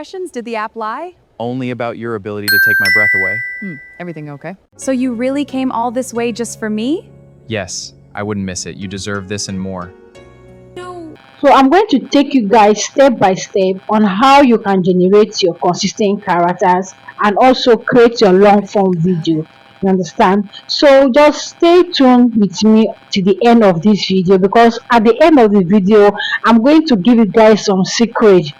Questions? Did the app lie? Only about your ability to take my breath away. Everything okay? So you really came all this way just for me? Yes, I wouldn't miss it. You deserve this and more. So I'm going to take you guys step by step on how you can generate your consistent characters and also create your long form video. You understand? So just stay tuned with me to the end of this video, because at the end of the video I'm going to give you guys some secret,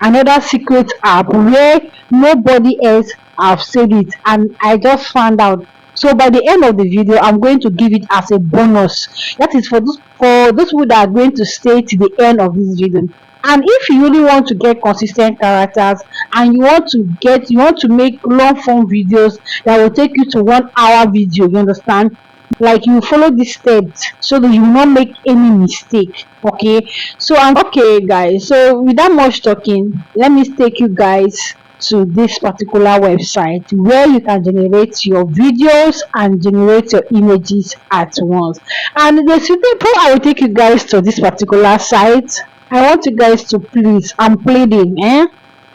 another secret app where nobody else have said it and I just found out. So by the end of the video I'm going to give it as a bonus. That is for those people that are going to stay to the end of this video. And if you really want to get consistent characters and you want to make long form videos that will take you to 1 hour video, you understand, like you follow these steps so that you will not make any mistake. Okay, so I'm okay guys, so without much talking, let me take you guys to this particular website where you can generate your videos and generate your images at once. And the before I will take you guys to this particular site, I want you guys to please, I'm pleading,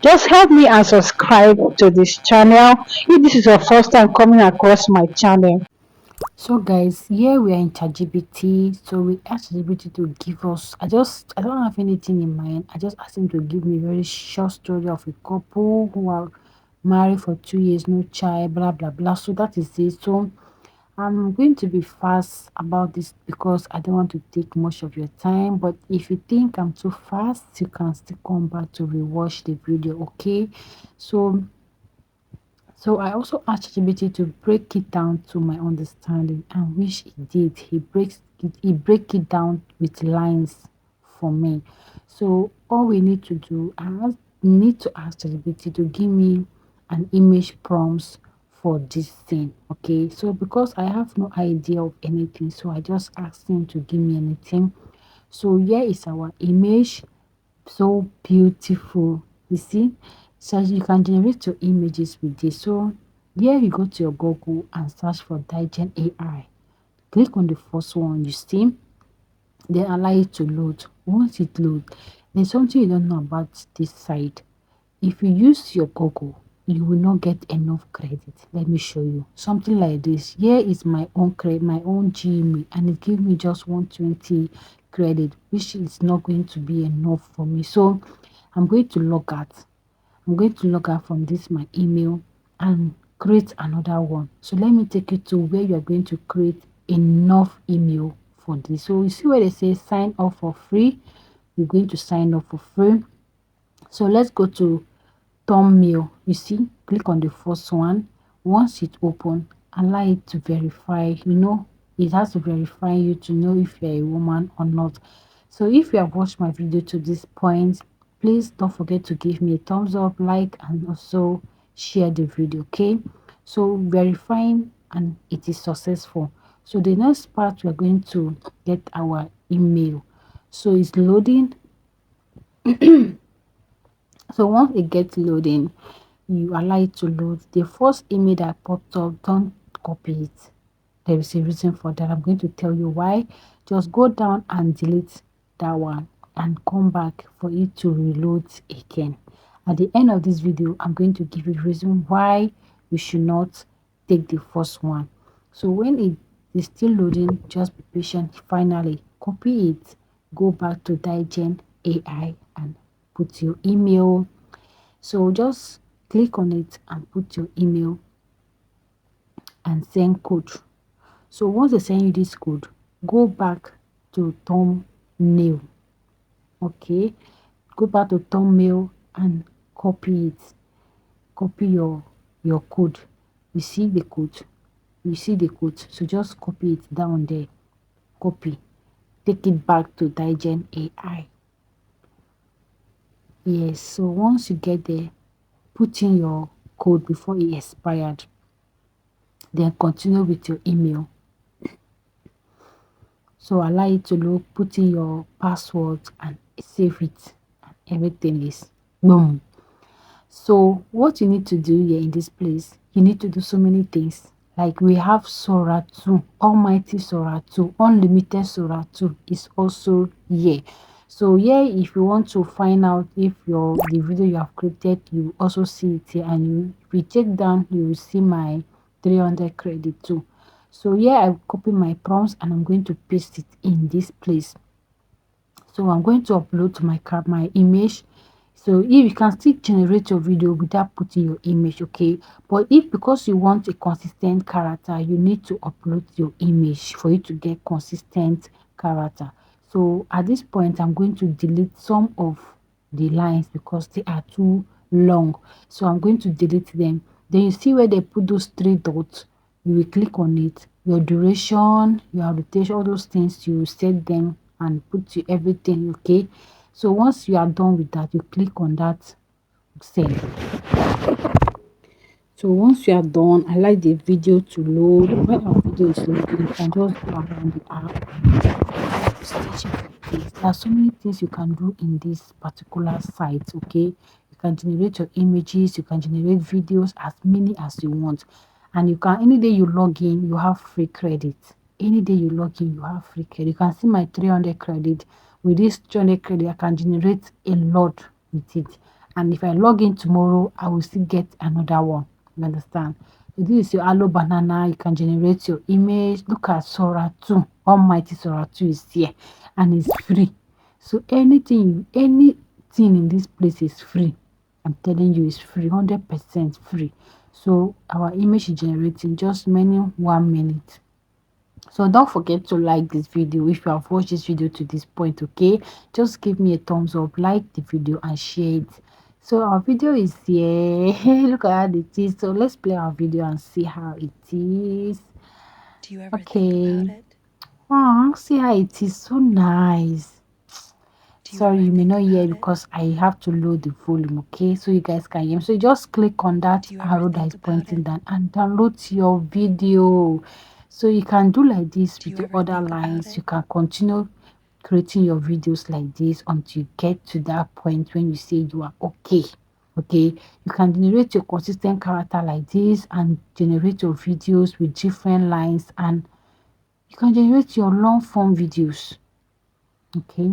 just help me and subscribe to this channel if this is your first time coming across my channel. So guys, here we are in ChatGPT. So we asked ChatGPT to give us, I don't have anything in mind. I just asked him to give me a very short story of a couple who are married for 2 years, no child, blah blah blah. So that is it. So I'm going to be fast about this because I don't want to take much of your time. But if you think I'm too fast, you can still come back to rewatch the video. Okay, so I also asked ChatGPT to break it down to my understanding, and which he did. He break it down with lines for me. So all we need to do, need to ask ChatGPT to give me an image prompts for this thing. Okay, so because I have no idea of anything, so I just asked him to give me anything. So here is our image, so beautiful, you see. So you can generate your images with this. So here you go to your Google and search for Digen AI. Click on the first one you see, then allow it to load. Once it loads, there's something you don't know about this site. If you use your Google, you will not get enough credit. Let me show you something like this. Here is my own credit, my own Gmail, and it gives me just 120 credit, which is not going to be enough for me. So I'm going to log out. I'm going to log out from this my email and create another one. So let me take you to where you are going to create enough email for this. So you see where they say sign up for free. You're going to sign up for free. So let's go to thumbnail. You see, click on the first one. Once it open, allow it to verify. It has to verify you to know if you're a woman or not. So if you have watched my video to this point, please don't forget to give me a thumbs up, like, and also share the video. Okay, so verifying, and it is successful. So the next part, we're going to get our email. So it's loading. So once it gets loading, you allow it to load. The first email that popped up, don't copy it. There is a reason for that. I'm going to tell you why. Just go down and delete that one and come back for it to reload again. At the end of this video, I'm going to give you the reason why you should not take the first one. So when it is still loading, just be patient. Finally, copy it, go back to Digen AI and put your email. So just click on it and put your email and send code. So once they send you this code, go back to thumbnail. Okay, go back to thumbnail and copy it. Copy your code. You see the code. So just copy it down there. Copy. Take it back to Digen AI. Yes, so once you get there, put in your code before it expired. Then continue with your email. So allow it to load, put in your password and save it. And everything is boom. So what you need to do here in this place, you need to do so many things. Like we have Sora 2, Almighty Sora 2, Unlimited Sora 2 is also here. So here, if you want to find out if the video you have created, you also see it here, and if you check down, you will see my 300 credit too. So here I copy my prompts and I'm going to paste it in this place. So I'm going to upload my image. So if you can still generate your video without putting your image, okay, but if because you want a consistent character, you need to upload your image for you to get consistent character. So at this point, I'm going to delete some of the lines because they are too long. So I'm going to delete them. Then you see where they put those three dots, you will click on it. Your duration, your rotation, all those things, you set them and put everything, okay. So once you are done with that, you click on that send. So once you are done, I like the video to load. When our video is loading, you can just go around the app and stitch it like this. There are so many things you can do in this particular site, okay. You can generate your images, you can generate videos, as many as you want, and you can, any day you log in, you have free credit. Any day you log in, you have free credit. You can see my 300 credit. With this 300 credit, I can generate a lot with it, and if I log in tomorrow, I will still get another one. You understand? So this is your aloe banana. You can generate your image. Look at Sora 2. Almighty Sora 2 is here and it's free. So anything in this place is free. I'm telling you, it's free, 100% free. So our image is generating just 1 minute. So don't forget to like this video if you have watched this video to this point, okay. Just give me a thumbs up, like the video and share it. So our video is here. Look at how it is. So let's play our video and see how it is. Do you ever think Okay. about it? Oh, see how it is. So nice. Do Sorry, ever you may think not hear about it? because I have to load the volume, okay, so you guys can hear me. So just click on that Do you ever arrow that think is about pointing it? down and download your video. So you can do like this Do with you the ever other think about lines. You it? can continue creating your videos like this until you get to that point when you say you are okay. Okay, you can generate your consistent character like this and generate your videos with different lines, and you can generate your long form videos, okay.